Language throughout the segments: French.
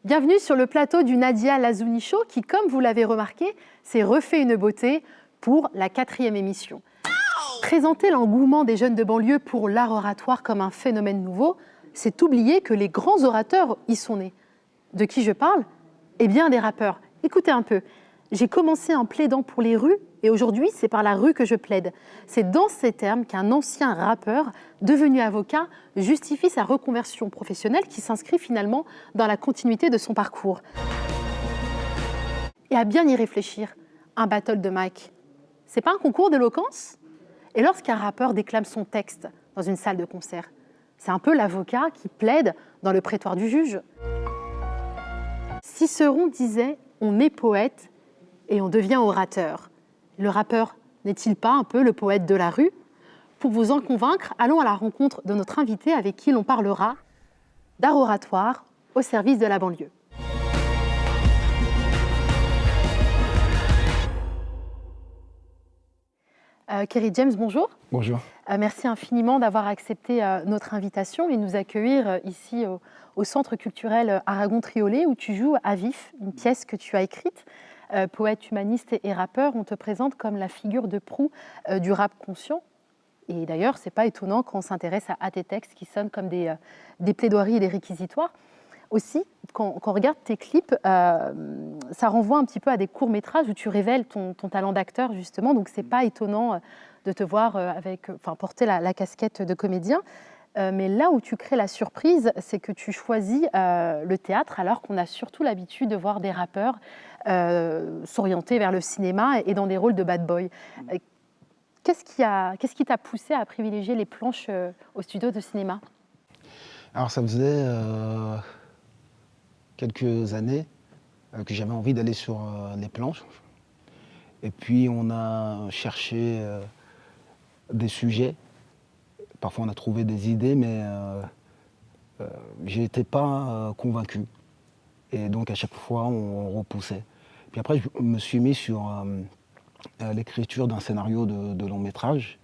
Bienvenue sur le plateau du Nadia Lazouni Show qui, comme vous l'avez remarqué, s'est refait une beauté pour la 4e émission. Présenter l'engouement des jeunes de banlieue pour l'art oratoire comme un phénomène nouveau, c'est oublier que les grands orateurs y sont nés. De qui je parle? Eh bien, des rappeurs. Écoutez un peu. J'ai commencé en plaidant pour les rues et aujourd'hui, c'est par la rue que je plaide. C'est dans ces termes qu'un ancien rappeur, devenu avocat, justifie sa reconversion professionnelle qui s'inscrit finalement dans la continuité de son parcours. Et à bien y réfléchir, un battle de mic, c'est pas un concours d'éloquence? Et lorsqu'un rappeur déclame son texte dans une salle de concert, c'est un peu l'avocat qui plaide dans le prétoire du juge. Cicéron disait « on est poète et on devient orateur ». Le rappeur n'est-il pas un peu le poète de la rue? Pour vous en convaincre, allons à la rencontre de notre invité avec qui l'on parlera d'art oratoire au service de la banlieue. Kerry James, bonjour. Bonjour. Merci infiniment d'avoir accepté notre invitation et nous accueillir ici au Centre culturel Aragon-Triolet où tu joues à vif, une pièce que tu as écrite. Poète, humaniste et rappeur, on te présente comme la figure de proue du rap conscient. Et d'ailleurs, ce n'est pas étonnant quand on s'intéresse à tes textes qui sonnent comme des plaidoiries et des réquisitoires. Aussi, quand on regarde tes clips, ça renvoie un petit peu à des courts-métrages où tu révèles ton talent d'acteur, justement. Donc, ce n'est pas étonnant de te voir porter la casquette de comédien. Mais là où tu crées la surprise, c'est que tu choisis le théâtre, alors qu'on a surtout l'habitude de voir des rappeurs s'orienter vers le cinéma et dans des rôles de bad boy. Qu'est-ce qui t'a poussé à privilégier les planches au studio de cinéma? Alors ça faisait quelques années que j'avais envie d'aller sur les planches. Et puis on a cherché des sujets. Parfois on a trouvé des idées, mais je n'étais pas convaincu. Et donc à chaque fois on repoussait. Puis après je me suis mis sur l'écriture d'un scénario de long métrage.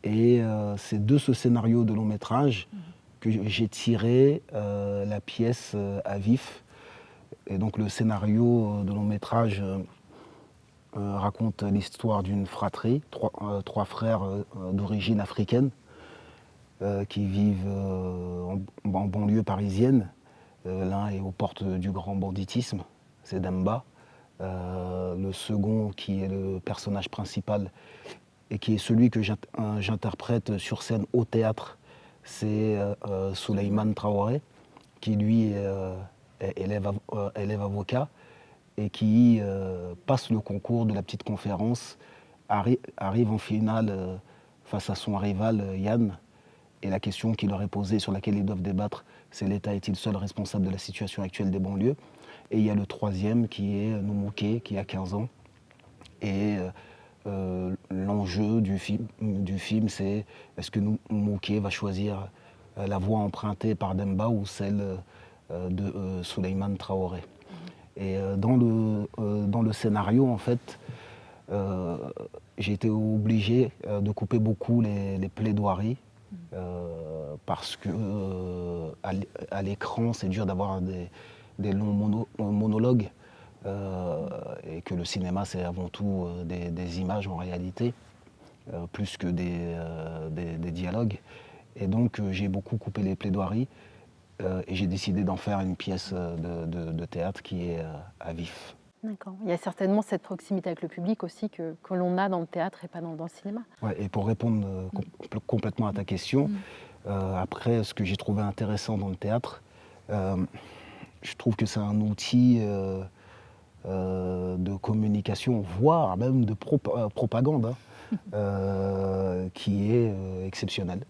Et c'est de ce scénario de long métrage que j'ai tiré la pièce à vif. Et donc le scénario de long métrage raconte l'histoire d'une fratrie, trois frères d'origine africaine qui vivent en banlieue parisienne. L'un est aux portes du grand banditisme, c'est Demba. Le second, qui est le personnage principal et qui est celui que j'interprète sur scène au théâtre, c'est Souleymane Traoré, qui lui est élève avocat et qui passe le concours de la petite conférence, arrive en finale face à son rival Yann. Et la question qui leur est posée, sur laquelle ils doivent débattre, c'est l'État est-il seul responsable de la situation actuelle des banlieues? Et il y a le troisième qui est Noumouké, qui a 15 ans. Et l'enjeu du film, c'est est-ce que Noumouké va choisir la voie empruntée par Demba ou celle de Souleymane Traoré. Et dans le scénario, en fait, j'ai été obligé de couper beaucoup les plaidoiries parce que à l'écran, c'est dur d'avoir des longs monologues et que le cinéma, c'est avant tout des images en réalité, plus que des dialogues. Et donc, j'ai beaucoup coupé les plaidoiries et j'ai décidé d'en faire une pièce de théâtre qui est à vif. D'accord. Il y a certainement cette proximité avec le public aussi que l'on a dans le théâtre et pas dans le cinéma. Ouais, et pour répondre complètement à ta question, après, ce que j'ai trouvé intéressant dans le théâtre, je trouve que c'est un outil de communication, voire même de propagande, qui est exceptionnel.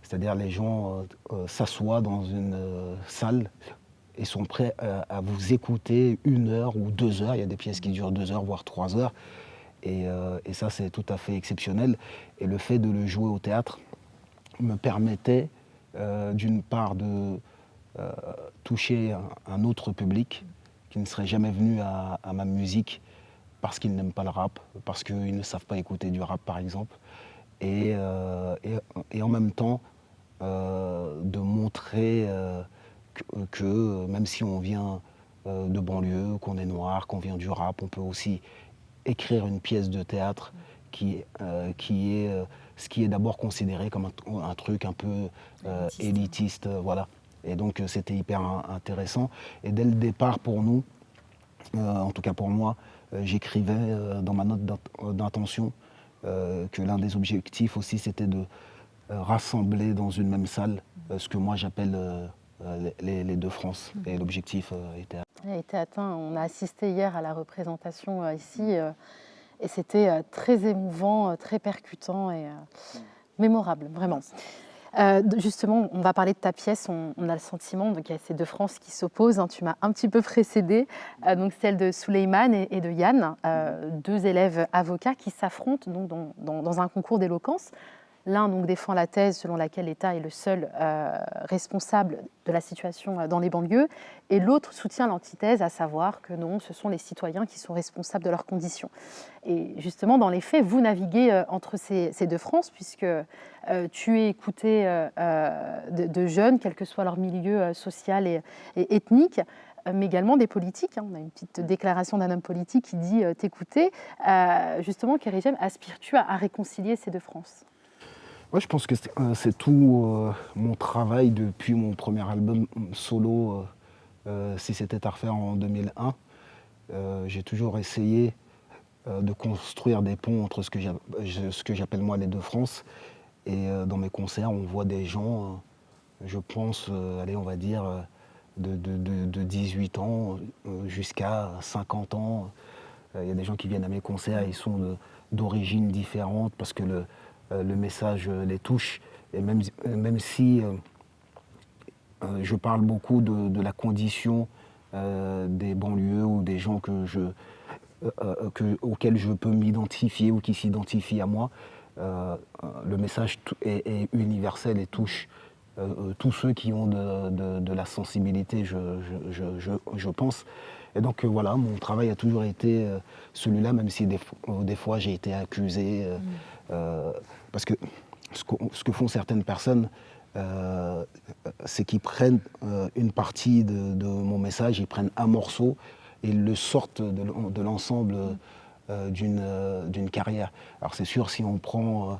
C'est-à-dire les gens s'assoient dans une salle et sont prêts à vous écouter 1 heure ou 2 heures. Il y a des pièces qui durent 2 heures, voire 3 heures. Et ça, c'est tout à fait exceptionnel. Et le fait de le jouer au théâtre me permettait, d'une part, de toucher un autre public qui ne serait jamais venu à ma musique parce qu'ils n'aiment pas le rap, parce qu'ils ne savent pas écouter du rap, par exemple. Et en même temps, de montrer même si on vient de banlieue, qu'on est noir, qu'on vient du rap, on peut aussi écrire une pièce de théâtre ce qui est d'abord considéré comme un truc un peu élitiste, voilà. Et donc c'était hyper intéressant. Et dès le départ pour nous, en tout cas pour moi, j'écrivais dans ma note d'intention que l'un des objectifs aussi c'était de rassembler dans une même salle ce que moi j'appelle les deux France. Et l'objectif était A été atteint. On a assisté hier à la représentation ici et c'était très émouvant, très percutant et mémorable, vraiment. Justement, on va parler de ta pièce. On a le sentiment qu'il y a ces deux France qui s'opposent, hein. Tu m'as un petit peu précédée, donc celle de Souleymane et de Yann, deux élèves avocats qui s'affrontent donc dans un concours d'éloquence. L'un donc défend la thèse selon laquelle l'État est le seul responsable de la situation dans les banlieues, et l'autre soutient l'antithèse, à savoir que non, ce sont les citoyens qui sont responsables de leurs conditions. Et justement, dans les faits, vous naviguez entre ces deux France, puisque tu es écouté de jeunes, quel que soit leur milieu social et ethnique, mais également des politiques. On a une petite déclaration d'un homme politique qui dit t'écouter. Justement, Kerim, aspires-tu à réconcilier ces deux France ? Ouais, je pense que c'est tout mon travail depuis mon premier album solo, Si c'était à refaire en 2001. J'ai toujours essayé de construire des ponts entre ce que j'appelle moi les deux France. Et dans mes concerts, on voit des gens, je pense, allez, on va dire, de 18 ans jusqu'à 50 ans. Il y a des gens qui viennent à mes concerts, ils sont d'origines différentes parce que le message les touche. Et même si je parle beaucoup de la condition des banlieues ou des gens auxquels je peux m'identifier ou qui s'identifient à moi, le message est universel et touche tous ceux qui ont de la sensibilité, je pense. Et donc voilà, mon travail a toujours été celui-là, même si des fois j'ai été accusé. Parce que ce que font certaines personnes, c'est qu'ils prennent une partie de mon message, ils prennent un morceau et ils le sortent de l'ensemble d'une carrière. Alors c'est sûr, si on prend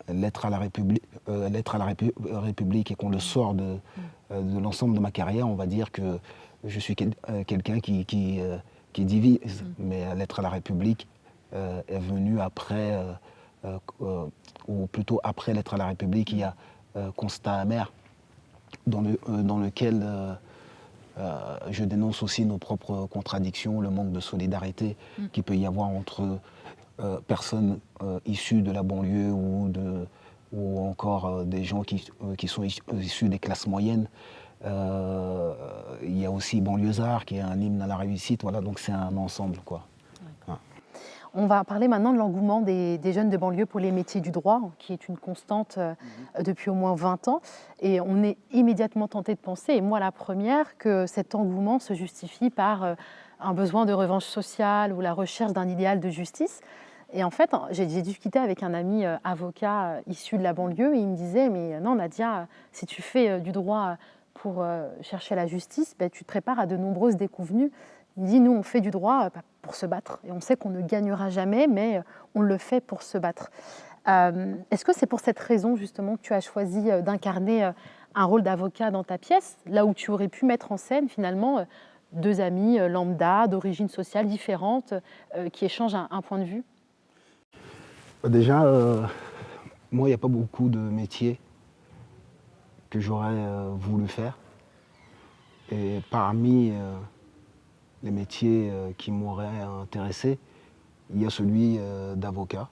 Lettre à la République, et qu'on le sort de l'ensemble de ma carrière, on va dire que je suis quelqu'un qui divise. Mais Lettre à la République est venu après, ou plutôt après Lettre à la République, il y a Constat amer, dans lequel je dénonce aussi nos propres contradictions, le manque de solidarité qu'il peut y avoir entre personnes issues de la banlieue ou encore des gens qui sont issus des classes moyennes. Il y a aussi Banlieusard qui est un hymne à la réussite, voilà, donc c'est un ensemble, quoi. Ouais. On va parler maintenant de l'engouement des jeunes de banlieue pour les métiers du droit, qui est une constante depuis au moins 20 ans. Et on est immédiatement tenté de penser, et moi la première, que cet engouement se justifie par un besoin de revanche sociale ou la recherche d'un idéal de justice. Et en fait, j'ai discuté avec un ami avocat issu de la banlieue et il me disait « Mais non Nadia, si tu fais du droit pour chercher la justice, ben, tu te prépares à de nombreuses déconvenues. » Il me dit « Nous, on fait du droit pour se battre. Et on sait qu'on ne gagnera jamais, mais on le fait pour se battre. » Est-ce que c'est pour cette raison, justement, que tu as choisi d'incarner un rôle d'avocat dans ta pièce, là où tu aurais pu mettre en scène, finalement, deux amis lambda, d'origine sociale différente, qui échangent un point de vue? Déjà, moi, il n'y a pas beaucoup de métiers que j'aurais voulu faire. Et parmi les métiers qui m'auraient intéressé, il y a celui d'avocat.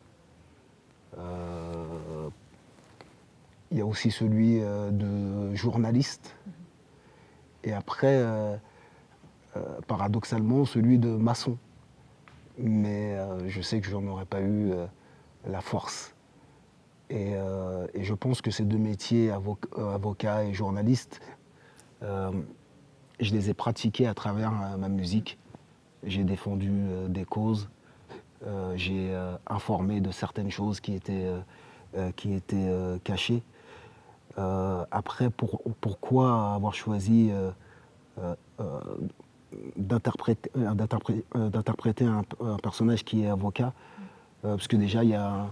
Il y a aussi celui de journaliste. Et après, paradoxalement, celui de maçon. Mais je sais que je n'en aurais pas eu la force. Et je pense que ces deux métiers, avocat et journaliste, je les ai pratiqués à travers ma musique. J'ai défendu des causes, j'ai informé de certaines choses qui étaient cachées. Après, pourquoi avoir choisi d'interpréter un personnage qui est avocat, parce que déjà il y a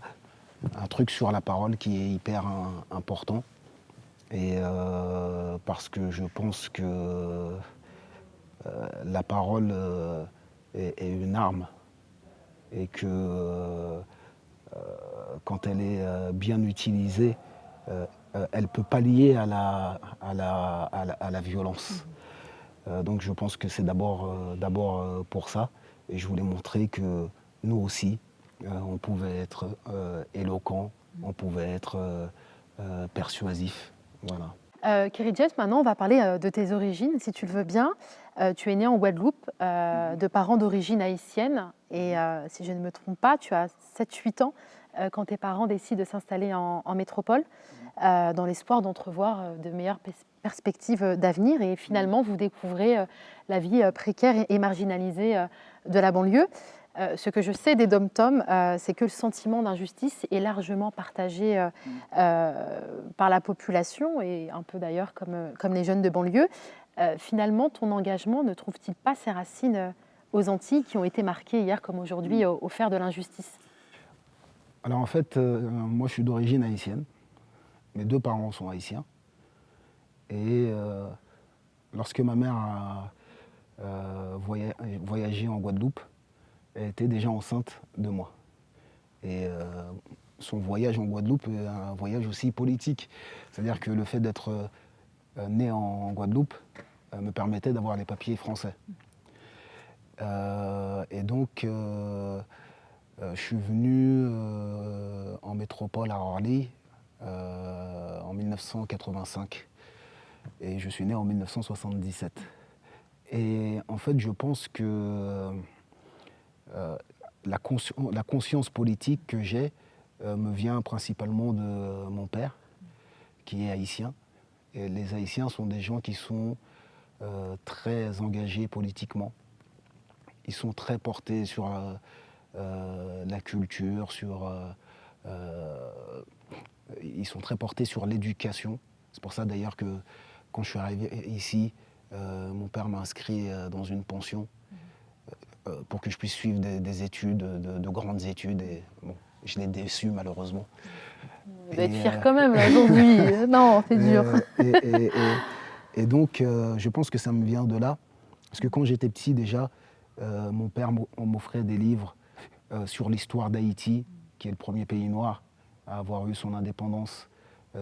un truc sur la parole qui est hyper important, et parce que je pense que la parole est une arme, et que quand elle est bien utilisée, elle peut pallier à la violence. Donc je pense que c'est d'abord pour ça. Et je voulais montrer que nous aussi, on pouvait être éloquent, on pouvait être persuasif. Voilà. Kerry James, maintenant on va parler de tes origines, si tu le veux bien. Tu es né en Guadeloupe, de parents d'origine haïtienne. Et si je ne me trompe pas, tu as 7-8 ans quand tes parents décident de s'installer en métropole, dans l'espoir d'entrevoir de meilleures perspectives d'avenir. Et finalement, vous découvrez la vie précaire et marginalisée de la banlieue. Ce que je sais des dom-tom, c'est que le sentiment d'injustice est largement partagé par la population, et un peu d'ailleurs comme les jeunes de banlieue. Finalement, ton engagement ne trouve-t-il pas ses racines aux Antilles, qui ont été marquées hier comme aujourd'hui au fer de l'injustice? Alors en fait, moi je suis d'origine haïtienne. Mes deux parents sont haïtiens. Et lorsque ma mère a voyagé en Guadeloupe, elle était déjà enceinte de moi. Et son voyage en Guadeloupe est un voyage aussi politique. C'est-à-dire que le fait d'être né en Guadeloupe me permettait d'avoir les papiers français. Et donc, je suis venu en métropole à Orly en 1985. Et je suis né en 1977. Et en fait, je pense que la conscience politique que j'ai me vient principalement de mon père, qui est haïtien. Et les Haïtiens sont des gens qui sont très engagés politiquement. Ils sont très portés sur la culture, ils sont très portés sur l'éducation. C'est pour ça d'ailleurs que quand je suis arrivé ici, mon père m'a inscrit dans une pension pour que je puisse suivre des études, de grandes études. Et bon, je l'ai déçu malheureusement. Vous devez être fier quand même là aujourd'hui. Non, c'est dur. Et donc, je pense que ça me vient de là. Parce que quand j'étais petit déjà, mon père m'offrait des livres sur l'histoire d'Haïti, qui est le premier pays noir à avoir eu son indépendance,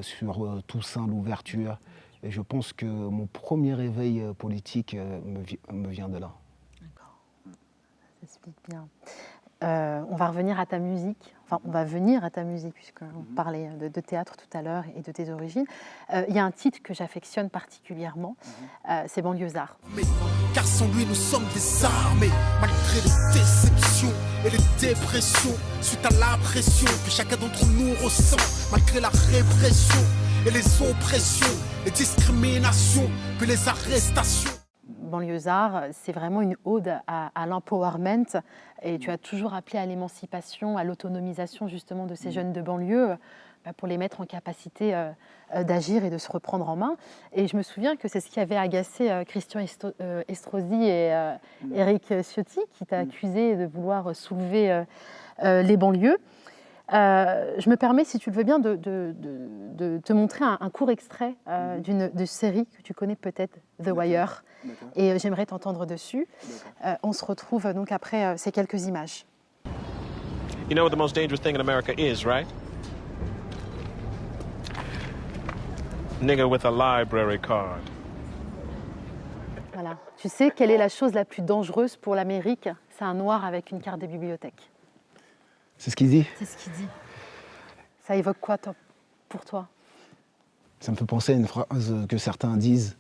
sur Toussaint l'ouverture. Et je pense que mon premier réveil politique me vient de là. D'accord, ça s'explique bien. On va revenir à ta musique, enfin on va venir à ta musique puisqu'on parlait de théâtre tout à l'heure et de tes origines. Il y a un titre que j'affectionne particulièrement, c'est Banlieusards. Car sans lui nous sommes désarmés, malgré les déceptions et les dépressions, suite à la pression que chacun d'entre nous ressent, malgré la répression et les oppressions, les discriminations, puis les arrestations. Banlieusards, c'est vraiment une ode à l'empowerment, et tu as toujours appelé à l'émancipation, à l'autonomisation justement de ces jeunes de banlieue, pour les mettre en capacité d'agir et de se reprendre en main. Et je me souviens que c'est ce qui avait agacé Christian Estrosi et Éric Ciotti, qui t'a accusé de vouloir soulever les banlieues. Je me permets, si tu le veux bien, de te montrer un court extrait d'une série que tu connais peut-être, The Wire. Et j'aimerais t'entendre dessus. On se retrouve donc après ces quelques images. You know what the most dangerous thing in America is, right? Nigga with a library card. Voilà. Tu sais quelle est la chose la plus dangereuse pour l'Amérique? C'est un noir avec une carte des bibliothèques. C'est ce qu'il dit? C'est ce qu'il dit. Ça évoque quoi pour toi? Ça me fait penser à une phrase que certains disent.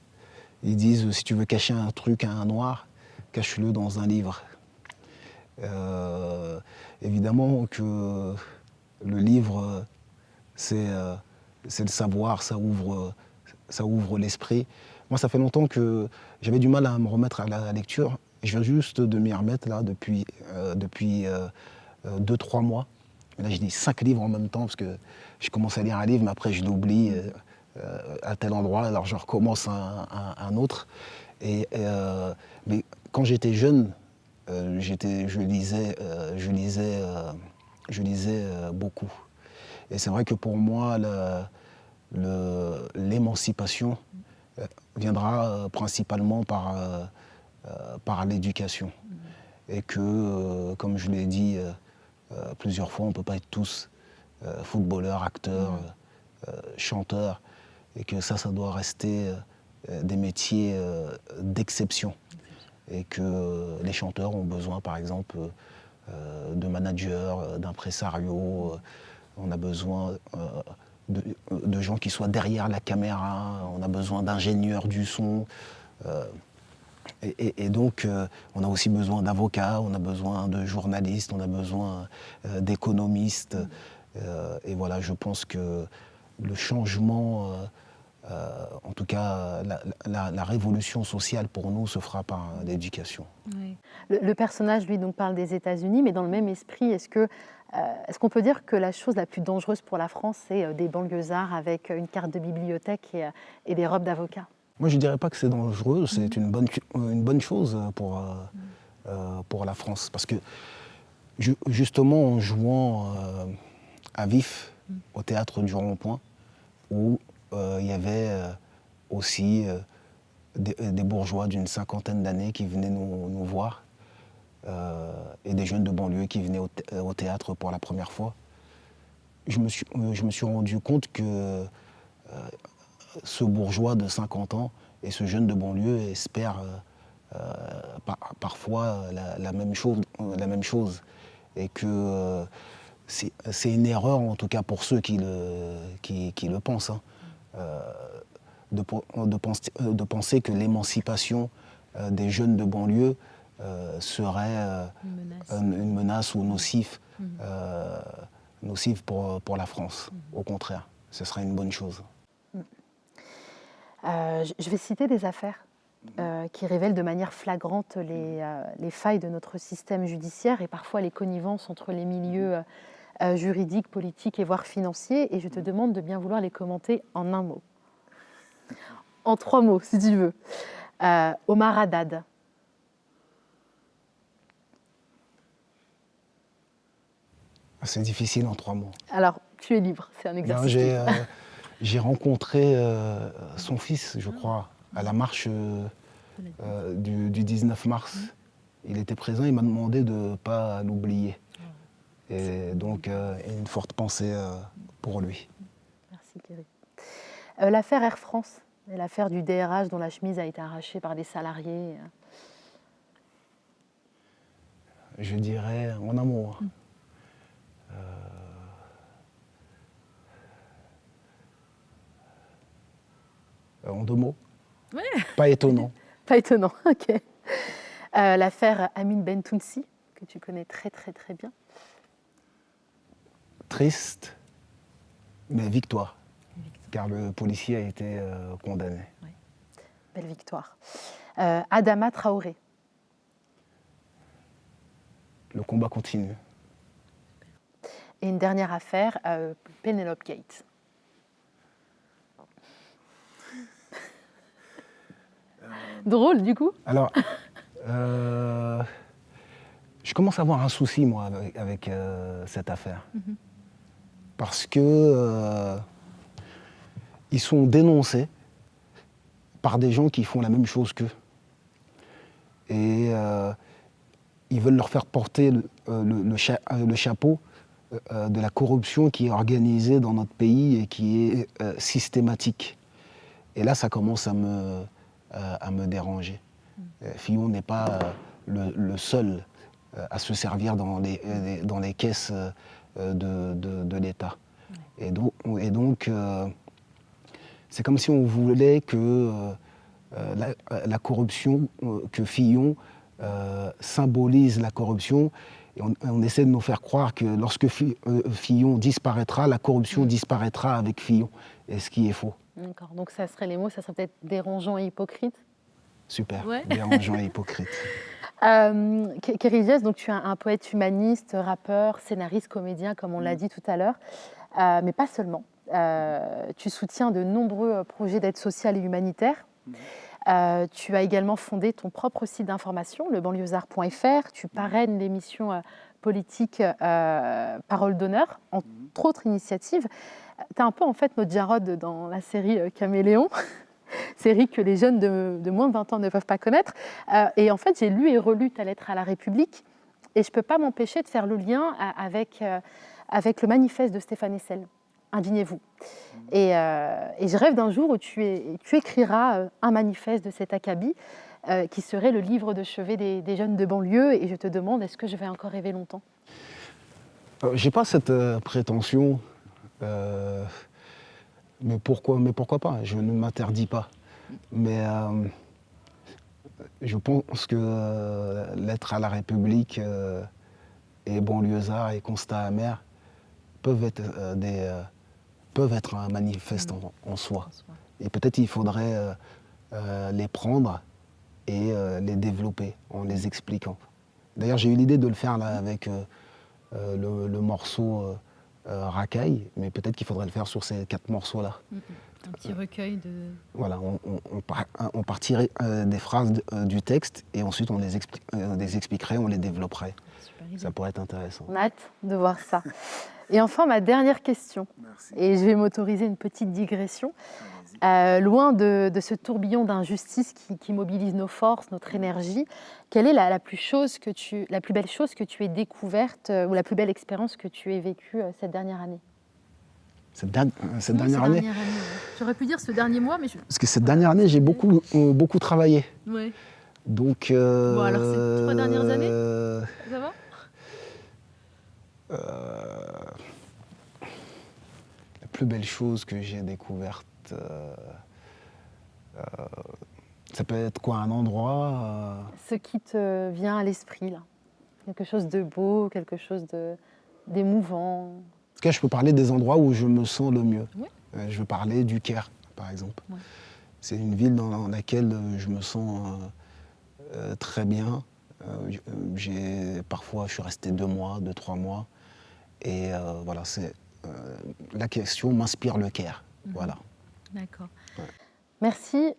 Ils disent, si tu veux cacher un truc à un noir, cache-le dans un livre. Évidemment que le livre, c'est le savoir, ça ouvre l'esprit. Moi, ça fait longtemps que j'avais du mal à me remettre à la lecture. Je viens juste de m'y remettre là, depuis 2-3 mois. Là, je lis 5 livres en même temps parce que je commence à lire un livre, mais après je l'oublie. à tel endroit, alors je recommence un autre. Mais quand j'étais jeune, je lisais beaucoup. Et c'est vrai que pour moi, l'émancipation viendra principalement par l'éducation. Et que, comme je l'ai dit plusieurs fois, on ne peut pas être tous footballeurs, acteurs, chanteurs, et que ça doit rester des métiers d'exception. Et que les chanteurs ont besoin, par exemple, de managers, d'impresarios, on a besoin de gens qui soient derrière la caméra, on a besoin d'ingénieurs du son. Et donc, on a aussi besoin d'avocats, on a besoin de journalistes, on a besoin d'économistes. Et voilà, je pense que le changement, en tout cas la révolution sociale pour nous se fera par l'éducation. Oui. Le personnage, lui, donc, parle des États-Unis, mais dans le même esprit, est-ce qu'on peut dire que la chose la plus dangereuse pour la France, c'est des banlieusards avec une carte de bibliothèque et des robes d'avocat? Moi, je ne dirais pas que c'est dangereux, c'est une bonne chose pour la France. Parce que, justement, en jouant à Vif, au théâtre du Rond-Point, où il y avait aussi des bourgeois d'une cinquantaine d'années qui venaient nous voir, et des jeunes de banlieue qui venaient au théâtre pour la première fois, je me suis rendu compte que ce bourgeois de 50 ans et ce jeune de banlieue espèrent parfois la même chose. Et que c'est une erreur, en tout cas pour ceux qui le pensent, de penser que l'émancipation des jeunes de banlieue serait une menace ou nocif pour la France. Au contraire, ce serait une bonne chose. Je vais citer des affaires qui révèlent de manière flagrante les failles de notre système judiciaire et parfois les connivences entre les milieux juridiques, politiques et voire financiers. Et je te demande de bien vouloir les commenter en un mot. En 3 mots, si tu veux. Omar Haddad. C'est difficile en 3 mots. Alors, tu es libre, c'est un exercice. J'ai rencontré son fils, je crois, à la marche du 19 mars. Il était présent, il m'a demandé de ne pas l'oublier. Et donc, une forte pensée pour lui. Merci Thierry. L'affaire Air France, et l'affaire du DRH dont la chemise a été arrachée par des salariés. Je dirais en un mot. En 2 mots. Ouais. Pas étonnant. Pas étonnant, ok. L'affaire Amin Bentounsi, que tu connais très très très bien. Triste, mais victoire. Car le policier a été condamné. Oui. Belle victoire. Adama Traoré. Le combat continue. Et une dernière affaire, Penelope Gate. Drôle, du coup. Alors, je commence à avoir un souci, moi, avec cette affaire. Parce que ils sont dénoncés par des gens qui font la même chose qu'eux. Et ils veulent leur faire porter le chapeau de la corruption qui est organisée dans notre pays et qui est systématique. Et là, ça commence à me déranger. Fillon n'est pas le seul à se servir dans les caisses de l'État. Et donc c'est comme si on voulait que la corruption, que Fillon symbolise la corruption. Et on essaie de nous faire croire que lorsque Fillon disparaîtra, la corruption disparaîtra avec Fillon. Et ce qui est faux. D'accord, donc ça serait les mots, ça serait peut-être dérangeant et hypocrite. Super, ouais. Dérangeant et hypocrite. Kerry Diaz, donc tu es un poète humaniste, rappeur, scénariste, comédien, comme on l'a dit tout à l'heure, mais pas seulement. Tu soutiens de nombreux projets d'aide sociale et humanitaire. Tu as également fondé ton propre site d'information, lebanlieusard.fr. Tu parraines l'émission politique Parole d'honneur, entre autres initiatives. Tu es un peu en fait notre Jarod dans la série Caméléon, série que les jeunes de moins de 20 ans ne peuvent pas connaître. Et en fait, j'ai lu et relu ta lettre à la République et je ne peux pas m'empêcher de faire le lien avec le manifeste de Stéphane Hessel. Indignez-vous. Et je rêve d'un jour où tu écriras un manifeste de cet acabit qui serait le livre de chevet des jeunes de banlieue. Et je te demande, est-ce que je vais encore rêver longtemps ? J'ai pas cette prétention, mais pourquoi pas? Je ne m'interdis pas. Mais je pense que lettre à la République et banlieusard et constat amer peuvent être un manifeste en soi. Et peut-être il faudrait les prendre et les développer en les expliquant. D'ailleurs, j'ai eu l'idée de le faire là avec le morceau Racaille, mais peut-être qu'il faudrait le faire sur ces 4 morceaux-là. Un petit recueil de... Voilà, on partirait des phrases du texte et ensuite on les expliquerait, on les développerait. Ça pourrait être intéressant. On a hâte de voir ça. Et enfin, ma dernière question, et je vais m'autoriser une petite digression. Loin de ce tourbillon d'injustice qui mobilise nos forces, notre énergie, quelle est la plus belle chose que tu aies découverte ou la plus belle expérience que tu aies vécue cette dernière année ? Cette dernière année. Ouais. J'aurais pu dire ce dernier mois, mais Parce que cette dernière année, j'ai beaucoup travaillé. Ouais. Donc. Bon, alors ces 3 dernières années, ça va ? La plus belle chose que j'ai découverte, ça peut être quoi, un endroit Ce qui te vient à l'esprit, là. Quelque chose de beau, quelque chose d'émouvant. En tout cas, je peux parler des endroits où je me sens le mieux. Ouais. Je veux parler du Caire, par exemple. Ouais. C'est une ville dans laquelle je me sens très bien. Parfois, je suis resté 2 mois, 3 mois. Et voilà, la question m'inspire le Caire. Voilà. D'accord. Ouais. Merci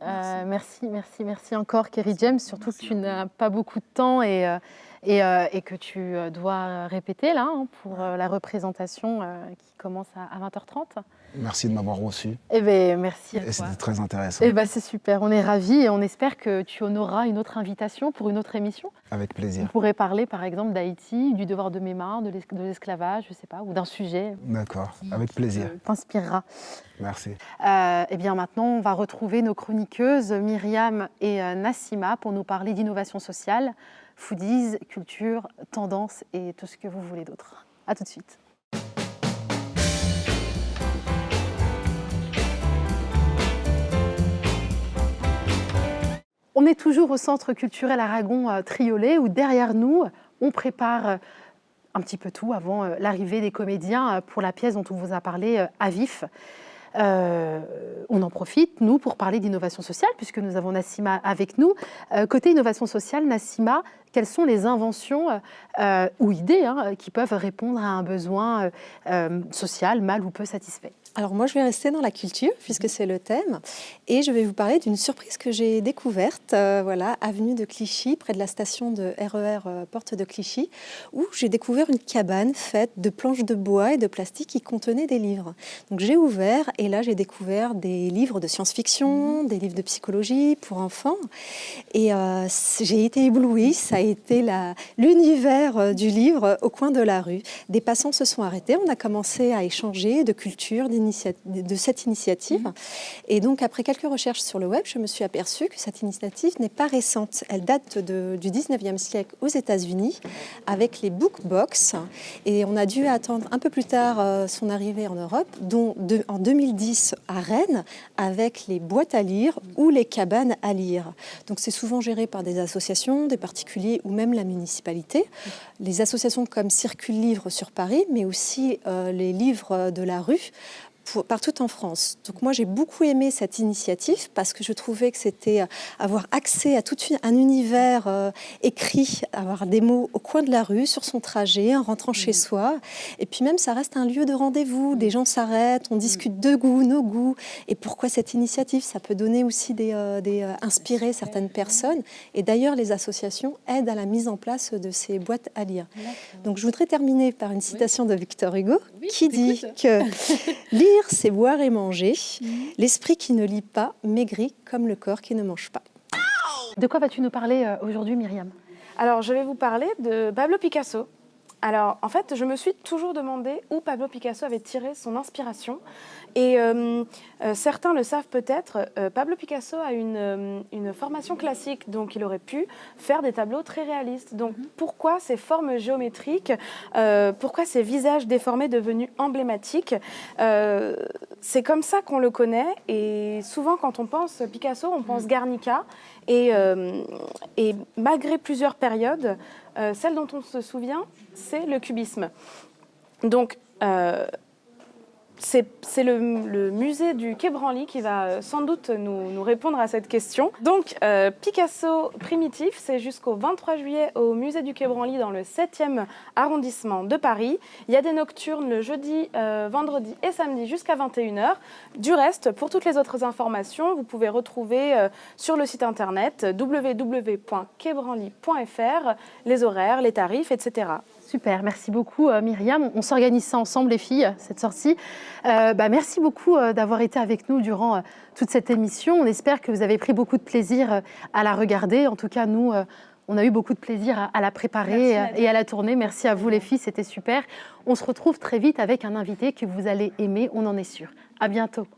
encore, Kerry James. Surtout que tu n'as pas beaucoup de temps et que tu dois répéter là pour la représentation qui commence à 20h30. Merci de m'avoir reçu. Eh bien, merci à toi. Et c'était très intéressant. Eh bien, c'est super. On est ravis et on espère que tu honoreras une autre invitation pour une autre émission. Avec plaisir. On pourrait parler, par exemple, d'Haïti, du devoir de mémoire, de l'esclavage, je ne sais pas, ou d'un sujet. D'accord, avec plaisir. T'inspirera. Merci. Eh bien, maintenant, on va retrouver nos chroniqueuses Myriam et Nassima pour nous parler d'innovation sociale, foodies, culture, tendance et tout ce que vous voulez d'autre. À tout de suite. On est toujours au Centre culturel Aragon Triolet où derrière nous, on prépare un petit peu tout avant l'arrivée des comédiens pour la pièce dont on vous a parlé à vif. On en profite, nous, pour parler d'innovation sociale, puisque nous avons Nassima avec nous. Côté innovation sociale, Nassima, quelles sont les inventions ou idées qui peuvent répondre à un besoin social mal ou peu satisfait ? Alors moi, je vais rester dans la culture, puisque c'est le thème, et je vais vous parler d'une surprise que j'ai découverte, avenue de Clichy, près de la station de RER Porte de Clichy, où j'ai découvert une cabane faite de planches de bois et de plastique qui contenait des livres. Donc j'ai ouvert, et là j'ai découvert des livres de science-fiction, des livres de psychologie pour enfants, et j'ai été éblouie. Ça a été l'univers du livre au coin de la rue. Des passants se sont arrêtés, on a commencé à échanger de culture, de cette initiative. Et donc, après quelques recherches sur le web, je me suis aperçue que cette initiative n'est pas récente. Elle date du 19e siècle aux États-Unis avec les bookbox. Et on a dû attendre un peu plus tard son arrivée en Europe, dont en 2010 à Rennes, avec les boîtes à lire ou les cabanes à lire. Donc, c'est souvent géré par des associations, des particuliers ou même la municipalité. Les associations comme Circule Livre sur Paris, mais aussi les livres de la rue, partout en France. Donc moi, j'ai beaucoup aimé cette initiative parce que je trouvais que c'était avoir accès à tout un univers écrit, avoir des mots au coin de la rue, sur son trajet, en rentrant chez soi. Et puis même, ça reste un lieu de rendez-vous. Des gens s'arrêtent, on discute de goûts, nos goûts. Et pourquoi cette initiative? Ça peut donner aussi inspirer certaines personnes. Et d'ailleurs, les associations aident à la mise en place de ces boîtes à lire. Donc je voudrais terminer par une citation de Victor Hugo qui dit que lire, c'est boire et manger. L'esprit qui ne lit pas maigrit comme le corps qui ne mange pas. De quoi vas-tu nous parler aujourd'hui, Myriam? Alors, je vais vous parler de Pablo Picasso. Alors, en fait, je me suis toujours demandé où Pablo Picasso avait tiré son inspiration. Et certains le savent peut-être, Pablo Picasso a une formation classique, donc il aurait pu faire des tableaux très réalistes. Donc pourquoi ces formes géométriques, pourquoi ces visages déformés devenus emblématiques? C'est comme ça qu'on le connaît. Et souvent, quand on pense Picasso, on pense Guernica. Et malgré plusieurs périodes, celle dont on se souvient, c'est le cubisme. Donc, c'est le musée du Quai Branly qui va sans doute nous répondre à cette question. Donc, Picasso primitif, c'est jusqu'au 23 juillet au musée du Quai Branly dans le 7e arrondissement de Paris. Il y a des nocturnes le jeudi, vendredi et samedi jusqu'à 21h. Du reste, pour toutes les autres informations, vous pouvez retrouver sur le site internet www.quaibranly.fr les horaires, les tarifs, etc. Super, merci beaucoup Myriam. On s'organise ça ensemble les filles, cette sortie. Merci beaucoup d'avoir été avec nous durant toute cette émission. On espère que vous avez pris beaucoup de plaisir à la regarder. En tout cas, nous, on a eu beaucoup de plaisir à la préparer et à la tourner. Merci à vous les filles, c'était super. On se retrouve très vite avec un invité que vous allez aimer, on en est sûr. À bientôt.